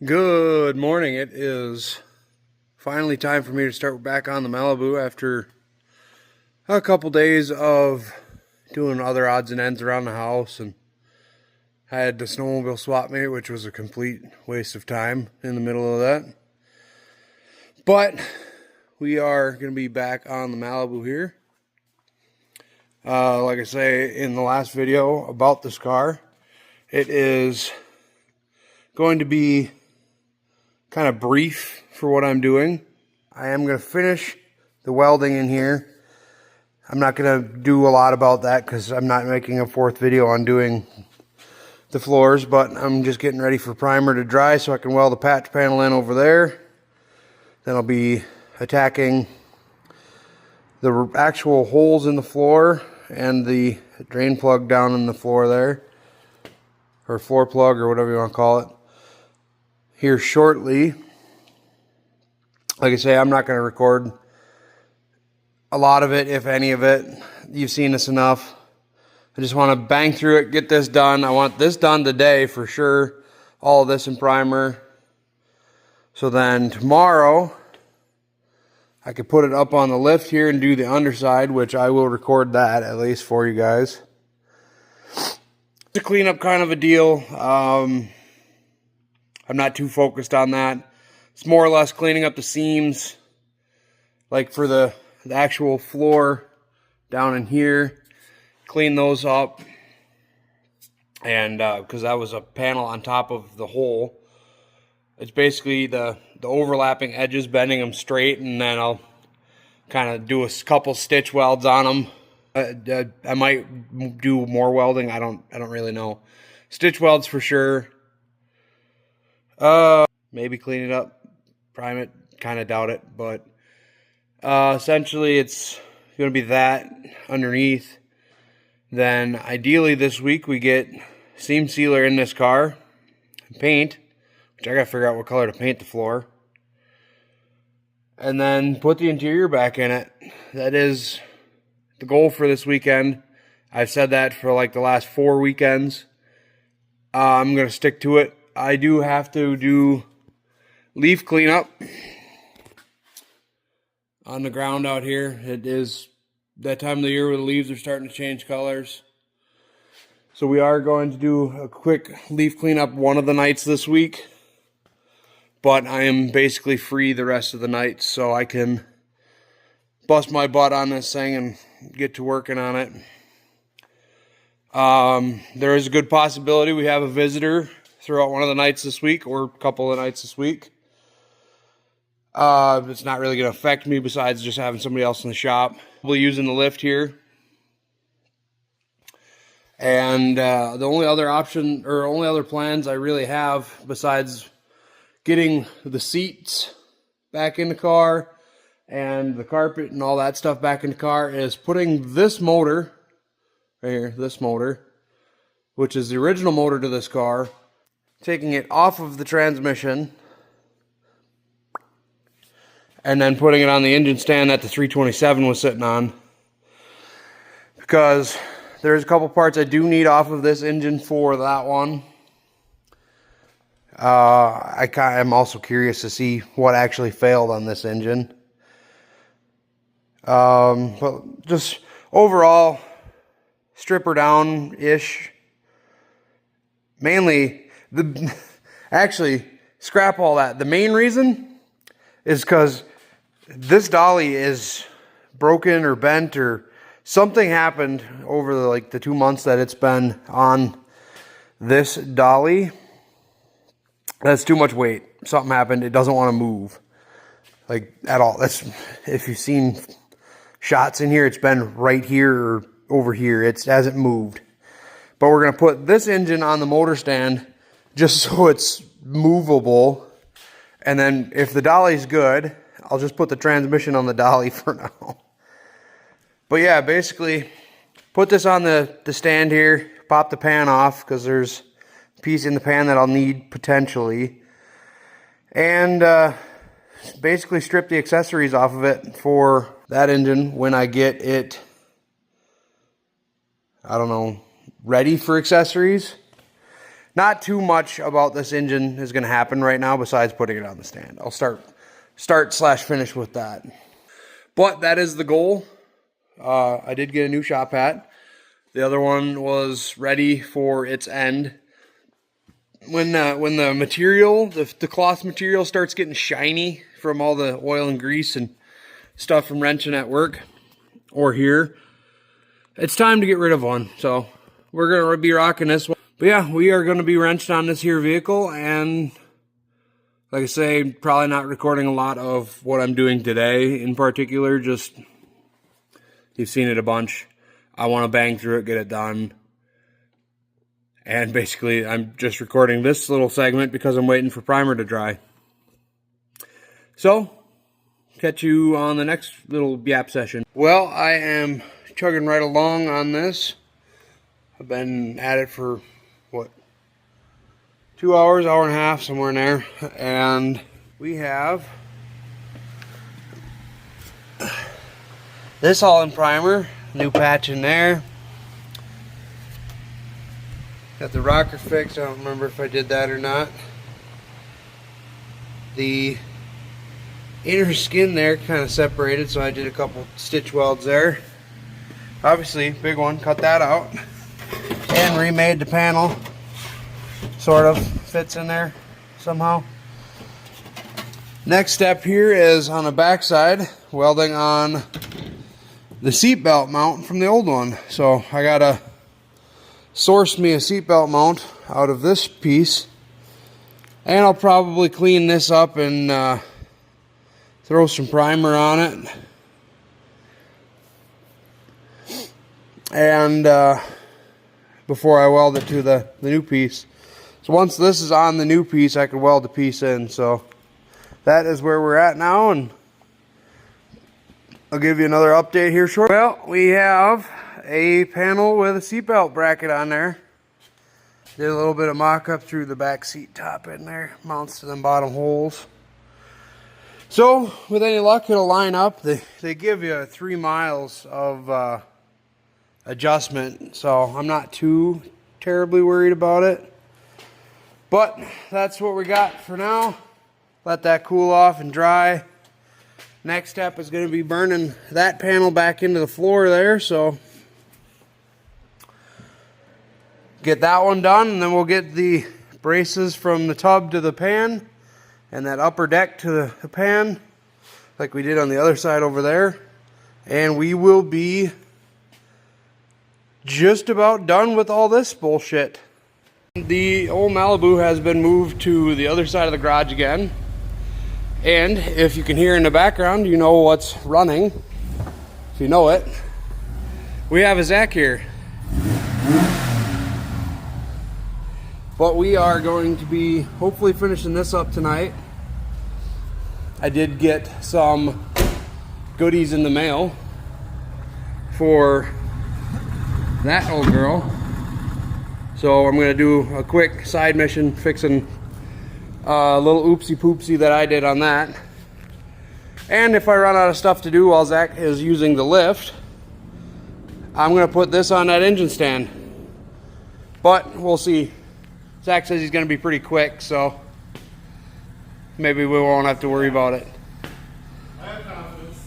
Good morning. It is finally time for me to start back on the Malibu after a couple days of doing other odds and ends around the house, and I had the snowmobile swap meet, which was a complete waste of time in the middle of that. But we are going to be back on the Malibu here. Like I say in the last video about this car, it is going to be kind of brief for what I'm doing. I am going to finish the welding in here. I'm not going to do a lot about that because I'm not making a fourth video on doing the floors, but I'm just getting ready for primer to dry so I can weld the patch panel in over there. Then I'll be attacking the actual holes in the floor and the drain plug down in the floor there, or floor plug, or whatever you want to call it, here shortly. Like I say, I'm not going to record a lot of it, if any of it. You've seen this enough. I just want to bang through it, get this done. I want this done today for sure. All of this in primer. So then tomorrow, I could put it up on the lift here and do the underside, which I will record that at least for you guys. It's a cleanup kind of a deal. I'm not too focused on that. It's more or less cleaning up the seams, like for the actual floor down in here. Clean those up, and because that was a panel on top of the hole. It's basically the overlapping edges, bending them straight, and then I'll kind of do a couple stitch welds on them. I might do more welding. I don't really know. Stitch welds for sure. Maybe clean it up, prime it. Kind of doubt it, but essentially it's going to be that underneath. Then ideally this week we get seam sealer in this car, paint, which I got to figure out what color to paint the floor, and then put the interior back in it. That is the goal for this weekend. I've said that for like the last 4 weekends. I'm going to stick to it. I do have to do leaf cleanup on the ground out here. It is that time of the year where the leaves are starting to change colors. So we are going to do a quick leaf cleanup one of the nights this week. But I am basically free the rest of the night, so I can bust my butt on this thing and get to working on it. There is a good possibility we have a visitor throughout one of the nights this week, or a couple of nights this week. It's not really going to affect me besides just having somebody else in the shop. Probably using the lift here. And the only other option, or only other plans I really have besides getting the seats back in the car and the carpet and all that stuff back in the car, is putting this motor, right here, this motor, which is the original motor to this car, taking it off of the transmission, and then putting it on the engine stand that the 327 was sitting on. Because there's a couple parts I do need off of this engine for that one. I'm also curious to see what actually failed on this engine. But just overall, stripper down-ish. Mainly, actually, scrap all that. The main reason is because this dolly is broken or bent, or something happened over the 2 months that it's been on this dolly. That's too much weight. Something happened. It doesn't want to move, like, at all. That's, if you've seen shots in here, it's been right here or over here. It hasn't moved. But we're going to put this engine on the motor stand just so it's movable. And then if the dolly's good, I'll just put the transmission on the dolly for now. But yeah, basically, put this on the stand here, pop the pan off, because there's a piece in the pan that I'll need potentially. And basically strip the accessories off of it for that engine when I get it, I don't know, ready for accessories. not too much about this engine is going to happen right now besides putting it on the stand. I'll start/finish with that. But that is the goal. I did get a new shop hat. The other one was ready for its end. When the material, the cloth material starts getting shiny from all the oil and grease and stuff from wrenching at work or here, it's time to get rid of one. So we're going to be rocking this one. But yeah, we are going to be wrenched on this here vehicle, and like I say, probably not recording a lot of what I'm doing today in particular. Just, you've seen it a bunch. I want to bang through it, get it done. And basically, I'm just recording this little segment because I'm waiting for primer to dry. So, catch you on the next little yap session. Well, I am chugging right along on this. I've been at it for, what, 2 hours, hour and a half, somewhere in there. And we have this all in primer, new patch in there. Got the rocker fixed. I don't remember if I did that or not. The inner skin there kind of separated, so I did a couple stitch welds there. Obviously, big one, cut that out. And remade the panel. Sort of fits in there somehow. Next step here is on the back side, welding on the seat belt mount from the old one. So I gotta source me a seatbelt mount out of this piece, and I'll probably clean this up and throw some primer on it, and before I weld it to the new piece. So once this is on the new piece, I can weld the piece in. So that is where we're at now, and I'll give you another update here shortly. Well, we have a panel with a seatbelt bracket on there. Did a little bit of mock-up through the back seat top in there. Mounts to them bottom holes. So, with any luck, it'll line up. They give you 3 miles of adjustment, so I'm not too terribly worried about it. But that's what we got for now. Let that cool off and dry. Next step is going to be burning that panel back into the floor there, so get that one done, and then we'll get the braces from the tub to the pan and that upper deck to the pan like we did on the other side over there, and we will be just about done with all this bullshit. The old Malibu has been moved to the other side of the garage again, and if you can hear in the background, you know what's running. If you know it, we have a Zach here. But we are going to be hopefully finishing this up tonight. I did get some goodies in the mail for that old girl. So I'm going to do a quick side mission fixing a little oopsie poopsie that I did on that. And if I run out of stuff to do while Zach is using the lift, I'm going to put this on that engine stand. But we'll see. Zach says he's going to be pretty quick, so maybe we won't have to worry about it. I have confidence.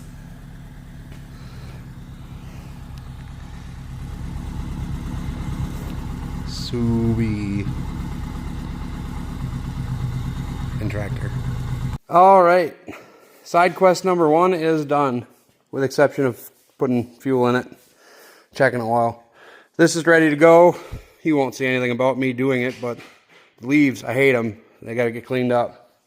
Subi. And tractor. All right. Side quest number 1 is done, with exception of putting fuel in it, checking oil. This is ready to go. You won't see anything about me doing it, but the leaves, I hate them. They got to get cleaned up.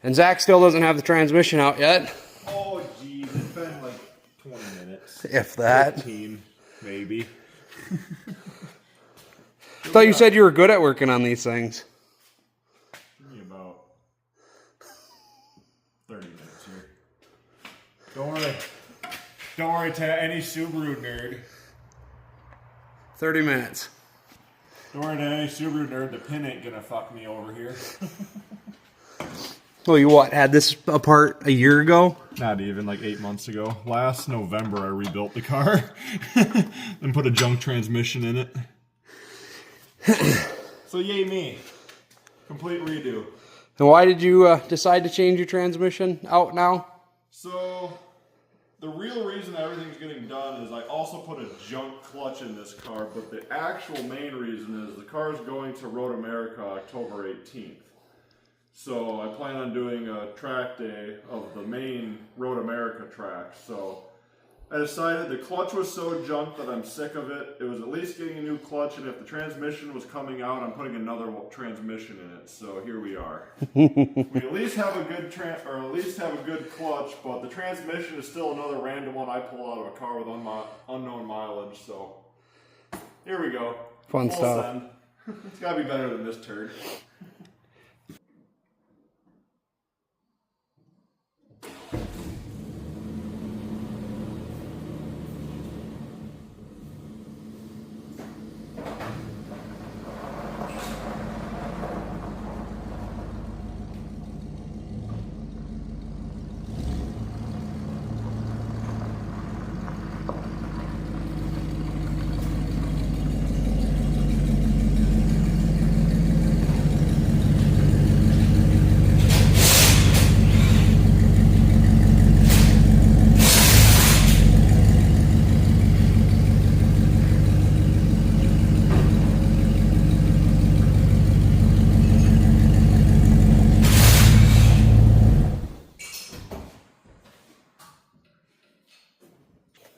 And Zach still doesn't have the transmission out yet. Oh, geez. It's been like 20 minutes. If that. 15, maybe. I thought you said you were good at working on these things. Give me about 30 minutes here. Don't worry. Don't worry to any Subaru nerd. 30 minutes. Don't worry to any Subaru nerd, the pin ain't gonna fuck me over here. Well, you what, had this apart a year ago? Not even, like 8 months ago. Last November I rebuilt the car and put a junk transmission in it. It's So yay me. Complete redo. And why did you decide to change your transmission out now? So the real reason everything's getting done is I also put a junk clutch in this car, but the actual main reason is the car is going to Road America October 18th. So I plan on doing a track day of the main Road America track. So I decided the clutch was so junk that I'm sick of it. It was at least getting a new clutch, and if the transmission was coming out, I'm putting another transmission in it. So here we are. We at least have a good clutch, but the transmission is still another random one I pull out of a car with unknown mileage. So here we go. Fun Full stuff. send. It's got to be better than this turd.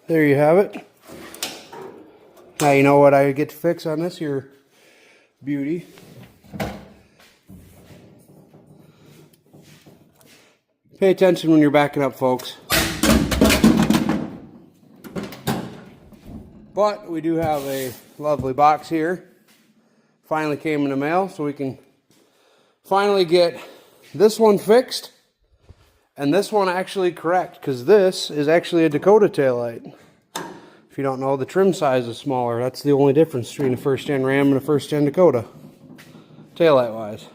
There you have it. Now you know what I get to fix on this here beauty. Pay attention when you're backing up, folks. But we do have a lovely box here. Finally came in the mail, so we can finally get this one fixed and this one actually correct, because this is actually a Dakota taillight. If you don't know, the trim size is smaller. That's the only difference between a first-gen Ram and a first-gen Dakota, taillight-wise.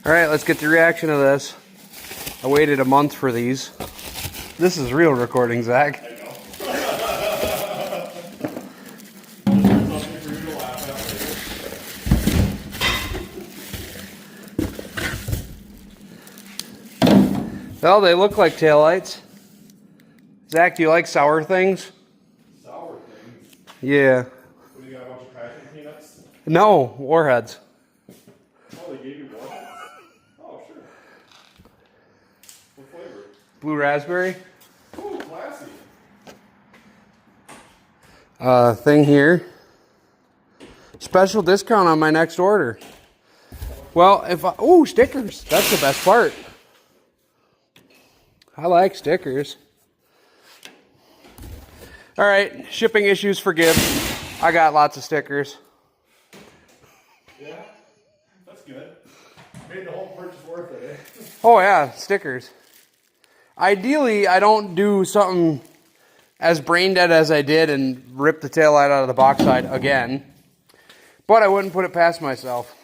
All right, let's get the reaction of this. I waited a month for these. This is real recording, Zach. Well, they look like taillights. Zach, do you like sour things? Sour things? Yeah. What, you got a bunch of packing peanuts? No, Warheads. Oh, they gave you one? Oh, sure. What flavor? Blue raspberry. Ooh, classy. Thing here. Special discount on my next order. Well, ooh, stickers. That's the best part. I like stickers. All right, shipping issues forgive. I got lots of stickers. Yeah, that's good. Made the whole purchase worth it, eh? Oh yeah, stickers. Ideally, I don't do something as brain dead as I did and rip the taillight out of the box side again. But I wouldn't put it past myself.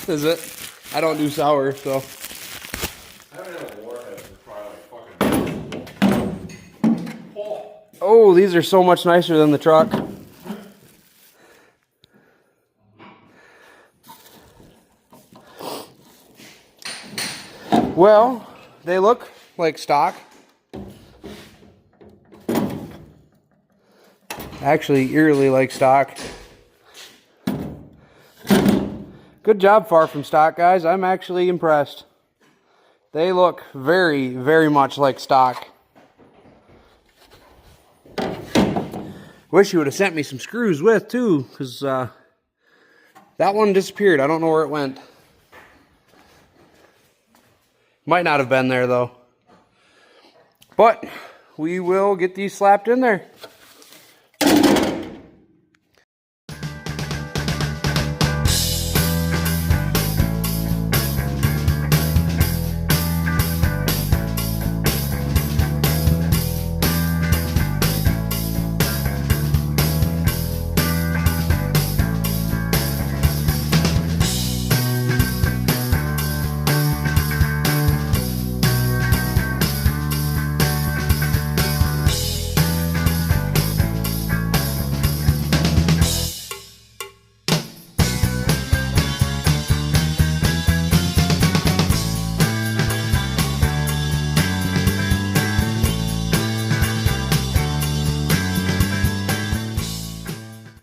Is it? I don't do sour, so. I haven't had a Warhead for probably like fucking... Oh, these are so much nicer than the truck. Well, they look like stock. Actually, eerily like stock. Good job, far from stock, guys. I'm actually impressed. They look very, very much like stock. Wish you would have sent me some screws with, too, because that one disappeared. I don't know where it went. Might not have been there, though. But we will get these slapped in there.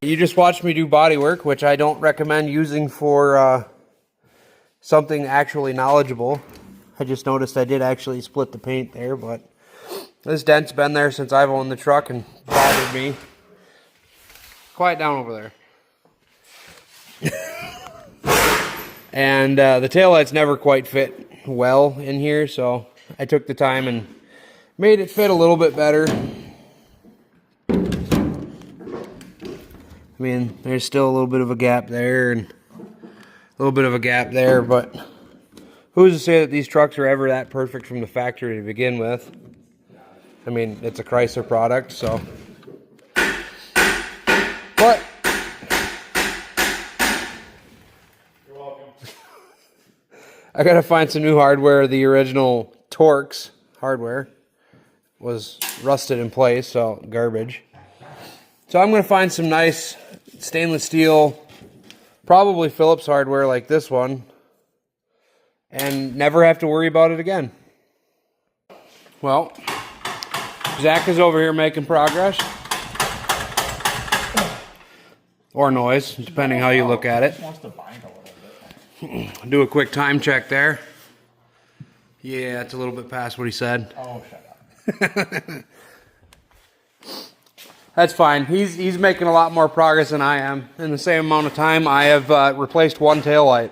You just watched me do body work, which I don't recommend using for something actually knowledgeable. I just noticed I did actually split the paint there, but this dent's been there since I've owned the truck and bothered me. Quiet down over there. And the taillights never quite fit well in here, so I took the time and made it fit a little bit better. I mean, there's still a little bit of a gap there and a little bit of a gap there, but who's to say that these trucks are ever that perfect from the factory to begin with? I mean, it's a Chrysler product, so. But You're welcome. I gotta find some new hardware. The original Torx hardware was rusted in place, so garbage. So I'm gonna find some nice stainless steel, probably Phillips hardware like this one, and never have to worry about it again. Well, Zach is over here making progress. Or noise, depending how you look at it. Do a quick time check there. Yeah, it's a little bit past what he said. Oh, shut up. That's fine. He's making a lot more progress than I am. In the same amount of time, I have replaced one taillight.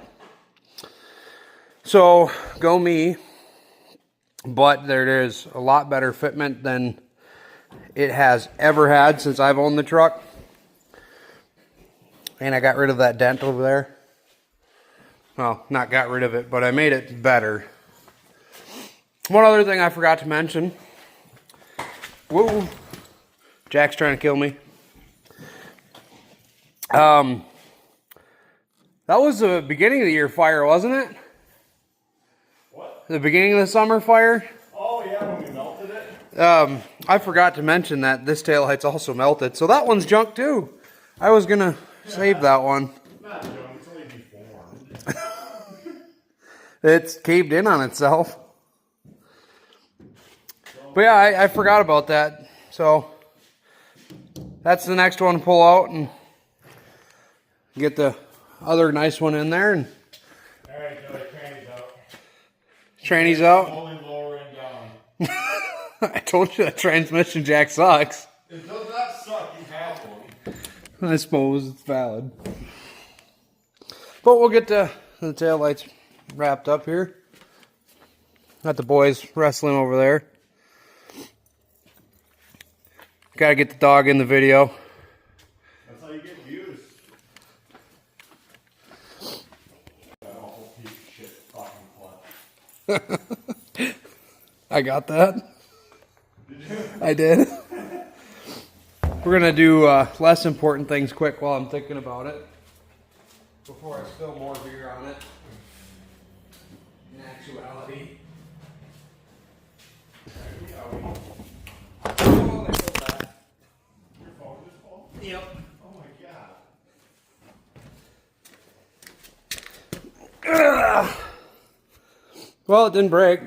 So, go me. But there is a lot better fitment than it has ever had since I've owned the truck. And I got rid of that dent over there. Well, not got rid of it, but I made it better. One other thing I forgot to mention. Whoa. Jack's trying to kill me. That was the beginning of the year fire, wasn't it? What? The beginning of the summer fire? Oh, yeah, when we melted it? I forgot to mention that this taillight's also melted, so that one's junk too. I was gonna save that one. Not junk, it's only deformed. It's caved in on itself. But yeah, I forgot about that. So that's the next one to pull out and get the other nice one in there. And Alright, Joey, tranny's out. tranny's out. Slowly lowering down. I told you that transmission jack sucks. It does not suck, you have one. I suppose it's valid. But we'll get the taillights wrapped up here. Got the boys wrestling over there. Gotta get the dog in the video. That's how you get views. That awful piece of shit fucking clutch. I got that. Did you? I did. We're gonna do less important things quick while I'm thinking about it. Before I spill more beer on it. In actuality. Your phone just fall? Yep. Oh my god. Ugh. Well, it didn't break.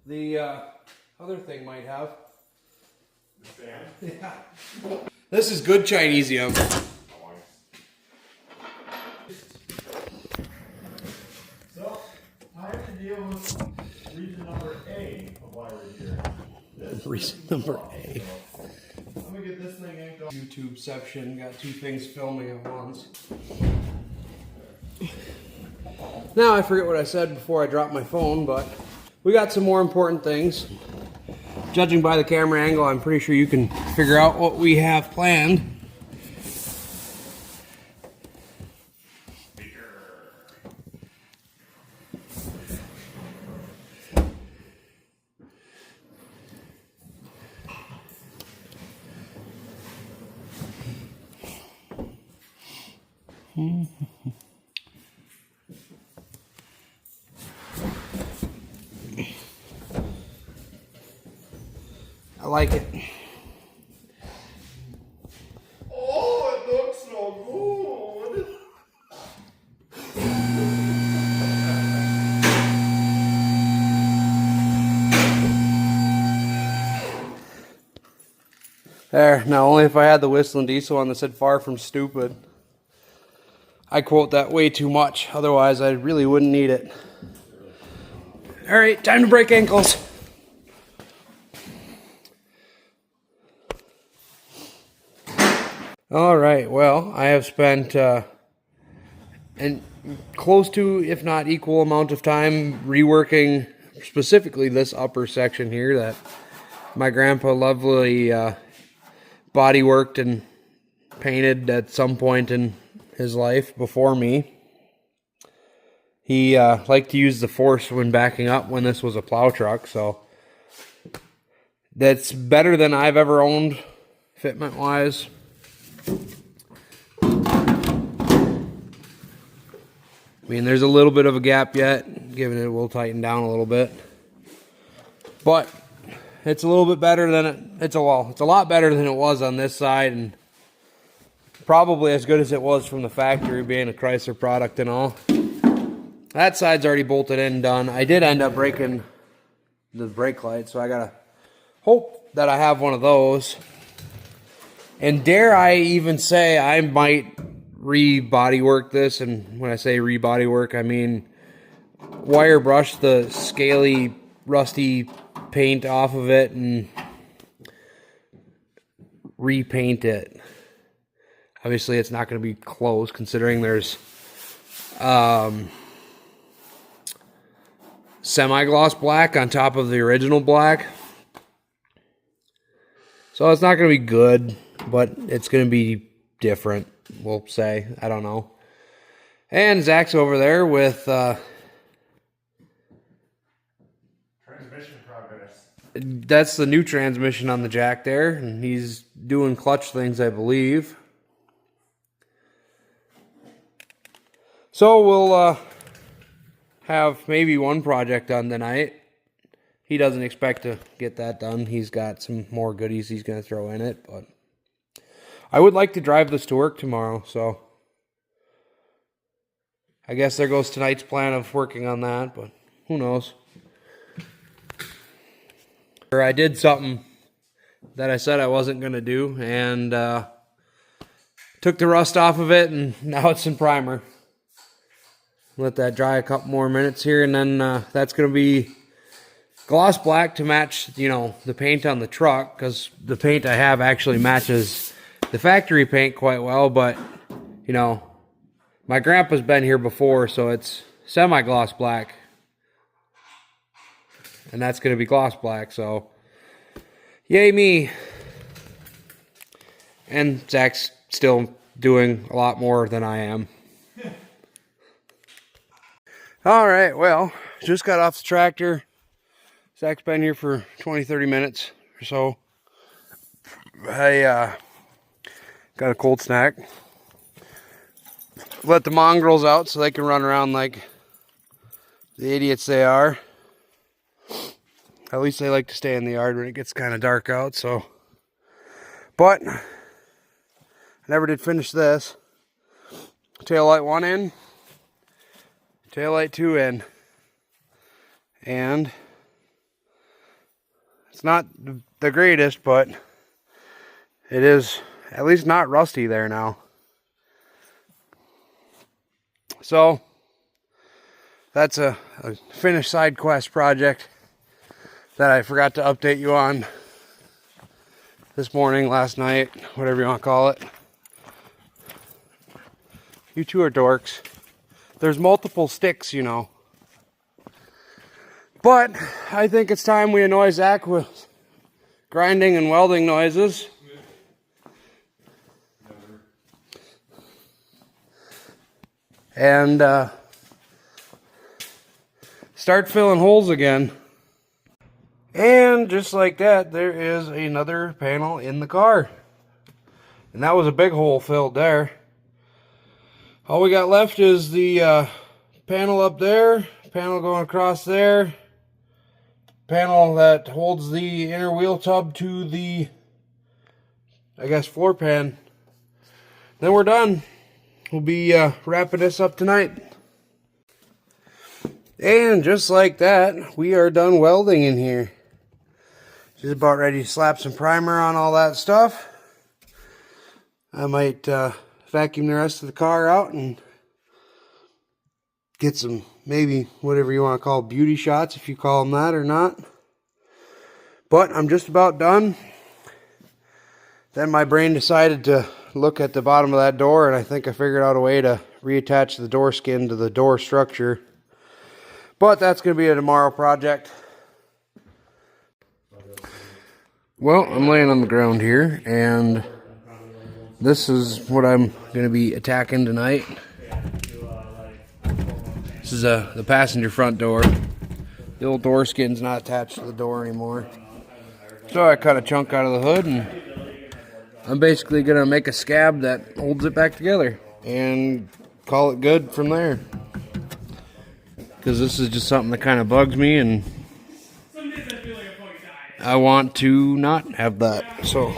The other thing might have. The stand? Yeah. This is good Chinesium. So, I have to deal with reason number A of why we're here. Reason number A. I'm gonna get this thing inked up. YouTubeception, got two things filming at once. Now I forget what I said before I dropped my phone, but we got some more important things. Judging by the camera angle, I'm pretty sure you can figure out what we have planned. I like it. Oh, it looks so good. There, now only if I had the whistling diesel one that said far from stupid. I quote that way too much, otherwise I really wouldn't need it. Alright, time to break ankles. Alright, well, I have spent close to, if not equal amount of time reworking specifically this upper section here that my grandpa lovely body worked and painted at some point in his life before me. He liked to use the force when backing up when this was a plow truck, so that's better than I've ever owned fitment wise. I mean, there's a little bit of a gap yet, given it will tighten down a little bit, but it's a little bit better than it's a lot better than it was on this side, and probably as good as it was from the factory, being a Chrysler product and all. That side's already bolted in and done. I did end up breaking the brake light, so I gotta hope that I have one of those. And dare I even say I might re-bodywork this, and when I say re-bodywork, I mean wire brush the scaly, rusty paint off of it and repaint it. Obviously, it's not going to be close, considering there's semi-gloss black on top of the original black. So it's not going to be good, but it's going to be different, we'll say. I don't know. And Zach's over there with transmission progress. That's the new transmission on the jack there, and he's doing clutch things, I believe. So we'll have maybe one project done tonight. He doesn't expect to get that done. He's got some more goodies he's going to throw in it, but I would like to drive this to work tomorrow, so I guess there goes tonight's plan of working on that, but who knows. I did something that I said I wasn't going to do, and took the rust off of it, and now it's in primer. Let that dry a couple more minutes here, and then that's going to be gloss black to match, you know, the paint on the truck, because the paint I have actually matches the factory paint quite well, but, you know, my grandpa's been here before, so it's semi-gloss black. And that's going to be gloss black, so yay me. And Zach's still doing a lot more than I am. Alright, well, just got off the tractor. Zach's been here for 20-30 minutes or so. I got a cold snack. Let the mongrels out so they can run around like the idiots they are. At least they like to stay in the yard when it gets kind of dark out, so. But I never did finish this. Taillight 1 in. Taillight 2 in. And it's not the greatest, but it is at least not rusty there now. So that's a finished side quest project that I forgot to update you on this morning, last night, whatever you want to call it. You two are dorks. There's multiple sticks, you know. But I think it's time we annoy Zach with grinding and welding noises. And start filling holes again. And just like that, there is another panel in the car. And that was a big hole filled there. All we got left is the panel up there, panel going across there, panel that holds the inner wheel tub to the, I guess, floor pan. Then we're done. We'll be wrapping this up tonight. And just like that, we are done welding in here. Just about ready to slap some primer on all that stuff. I might vacuum the rest of the car out and get some, maybe whatever you want to call beauty shots, if you call them that or not. But I'm just about done. Then my brain decided to look at the bottom of that door, and I think I figured out a way to reattach the door skin to the door structure. But that's going to be a tomorrow project. Well, I'm laying on the ground here, and this is what I'm going to be attacking tonight. This is the passenger front door. The old door skin's not attached to the door anymore. So I cut a chunk out of the hood, and I'm basically going to make a scab that holds it back together and call it good from there. Because this is just something that kind of bugs me, and I want to not have that. So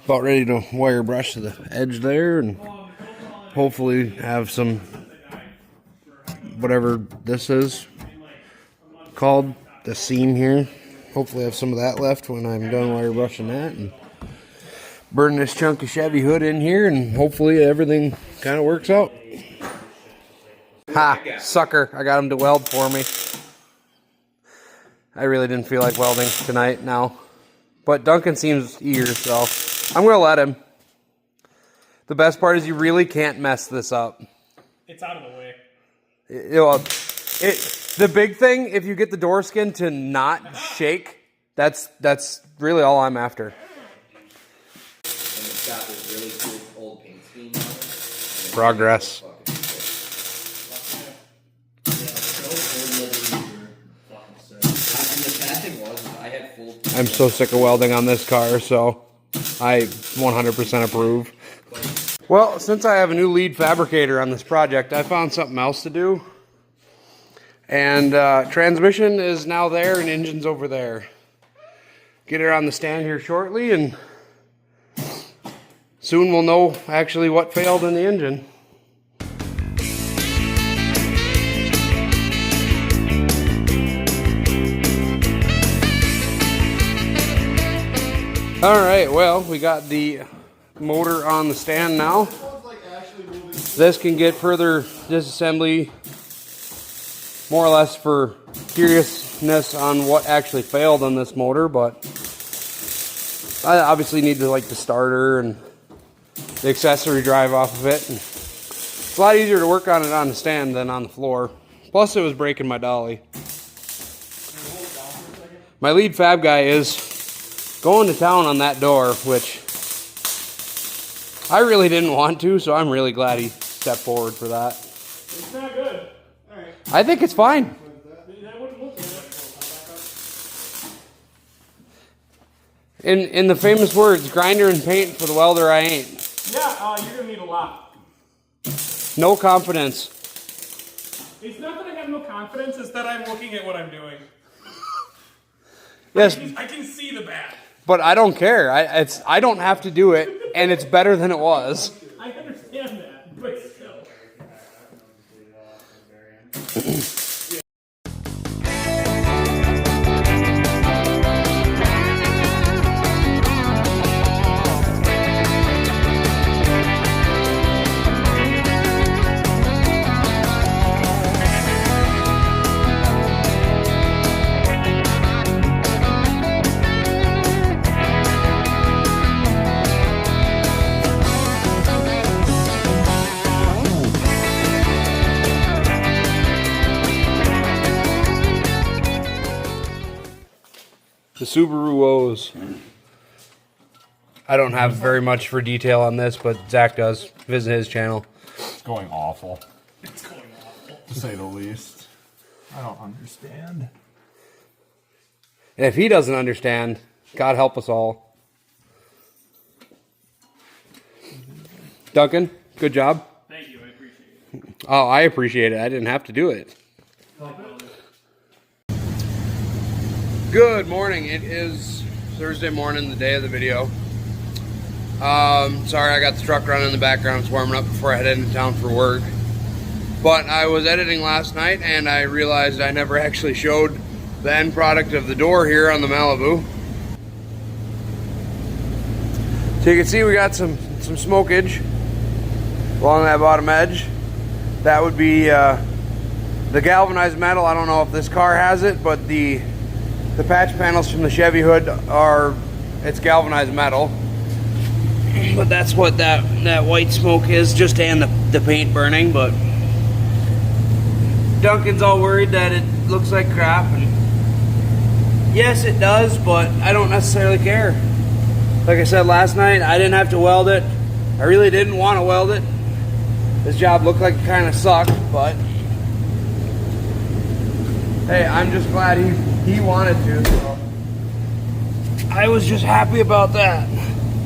about ready to wire brush to the edge there, and hopefully have some, whatever this is called, the seam here. Hopefully have some of that left when I'm done wire brushing that, and burn this chunk of Chevy hood in here, and hopefully everything kind of works out. Ha! Sucker! I got him to weld for me. I really didn't feel like welding tonight now. But Duncan seems eager, so I'm going to let him. The best part is you really can't mess this up. It's out of the way. The big thing, if you get the door skin to not shake, that's really all I'm after. And it's got this really cool old paint scheme on it. Progress. I'm so sick of welding on this car, so I 100% approve. Well, since I have a new lead fabricator on this project, I found something else to do. And transmission is now there and engine's over there. Get her on the stand here shortly, and soon we'll know actually what failed in the engine. Alright, well, we got the motor on the stand now. This can get further disassembly, more or less for curiousness on what actually failed on this motor, but I obviously need to like the starter and the accessory drive off of it. And it's a lot easier to work on it on the stand than on the floor. Plus it was breaking my dolly. My lead fab guy is going to town on that door, which I really didn't want to, so I'm really glad he stepped forward for that. It's not good. All right. I think it's fine. That wouldn't look good. In the famous words, grinder and paint for the welder I ain't. Yeah, you're going to need a lot. No confidence. It's not that I have no confidence, it's that I'm looking at what I'm doing. Yes, I can see the bad. but I don't care. I don't have to do it, and it's better than it was. I understand that, but still. The Subaru woes. I don't have very much for detail on this, but Zach does. Visit his channel. It's going awful, It's going awful. to say the least. I don't understand. If he doesn't understand, God help us all. Duncan, good job. Thank you, I appreciate it. Oh, I appreciate it. I didn't have to do it. Good morning. It is Thursday morning, the day of the video. Sorry, I got the truck running in the background. It's warming up before I head into town for work. But I was editing last night and I realized I never actually showed the end product of the door here on the Malibu. So you can see we got some smokage along that bottom edge. That would be the galvanized metal. I don't know if this car has it, but the patch panels from the Chevy hood it's galvanized metal. But that's what that white smoke is, just and the paint burning. But Duncan's all worried that it looks like crap, and yes it does, but I don't necessarily care. Like I said last night, I didn't have to weld it. I really didn't want to weld it. This job looked like it kind of sucked, but hey, I'm just glad he wanted to, so I was just happy about that.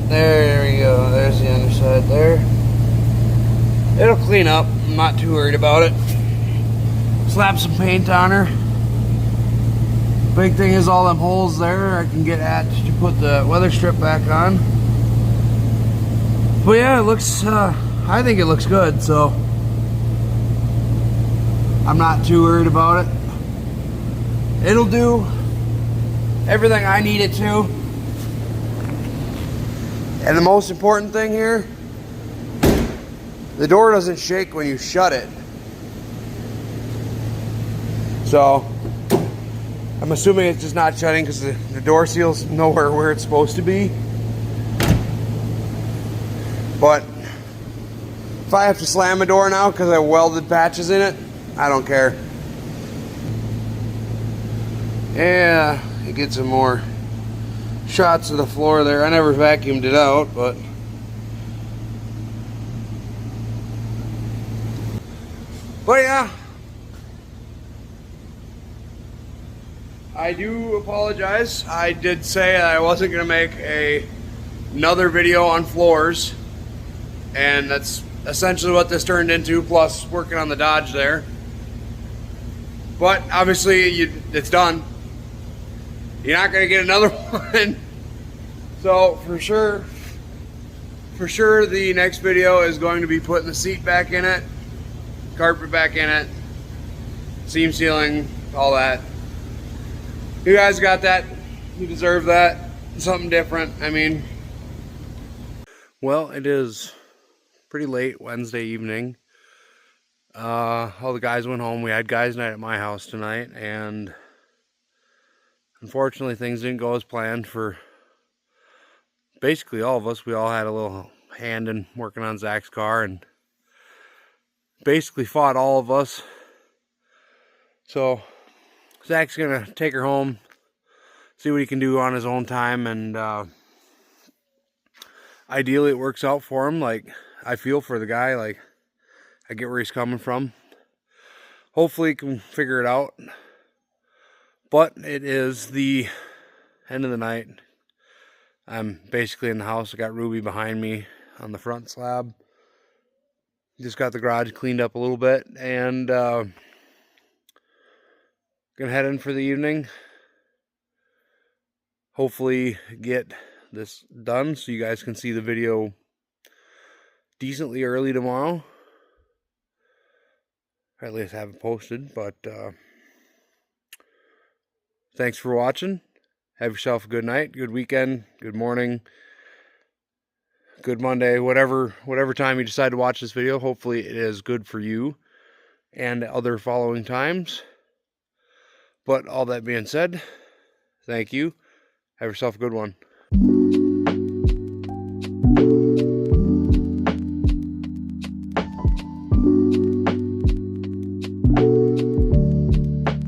There we go, there's the underside there. It'll clean up, I'm not too worried about it. Slap some paint on her. Big thing is all them holes there I can get at to put the weather strip back on. But yeah, it looks, I think it looks good, so I'm not too worried about it. It'll do everything I need it to. And the most important thing here, the door doesn't shake when you shut it. So I'm assuming it's just not shutting because the door seal's nowhere where it's supposed to be. But if I have to slam a door now because I welded patches in it, I don't care. Yeah, you get some more shots of the floor there. I never vacuumed it out, but yeah, I do apologize. I did say I wasn't gonna make another video on floors, and that's essentially what this turned into, plus working on the Dodge there. But obviously it's done. You're not gonna get another one. So for sure the next video is going to be putting the seat back in it, carpet back in it, seam sealing, all that. You guys got that. You deserve that. Something different. I mean, well, it is pretty late Wednesday evening. All the guys went home. We had guys' night at my house tonight, and unfortunately things didn't go as planned for basically all of us. We all had a little hand in working on Zach's car and basically fought all of us. So Zach's gonna take her home, see what he can do on his own time, and ideally it works out for him. Like, I feel for the guy, like I get where he's coming from. Hopefully he can figure it out. But it is the end of the night. I'm basically in the house. I got Ruby behind me on the front slab. Just got the garage cleaned up a little bit, and gonna head in for the evening. Hopefully get this done so you guys can see the video decently early tomorrow. Or at least have it posted. But thanks for watching. Have yourself a good night, good weekend, good morning, good Monday, whatever time you decide to watch this video. Hopefully it is good for you and other following times. But all that being said, thank you. Have yourself a good one.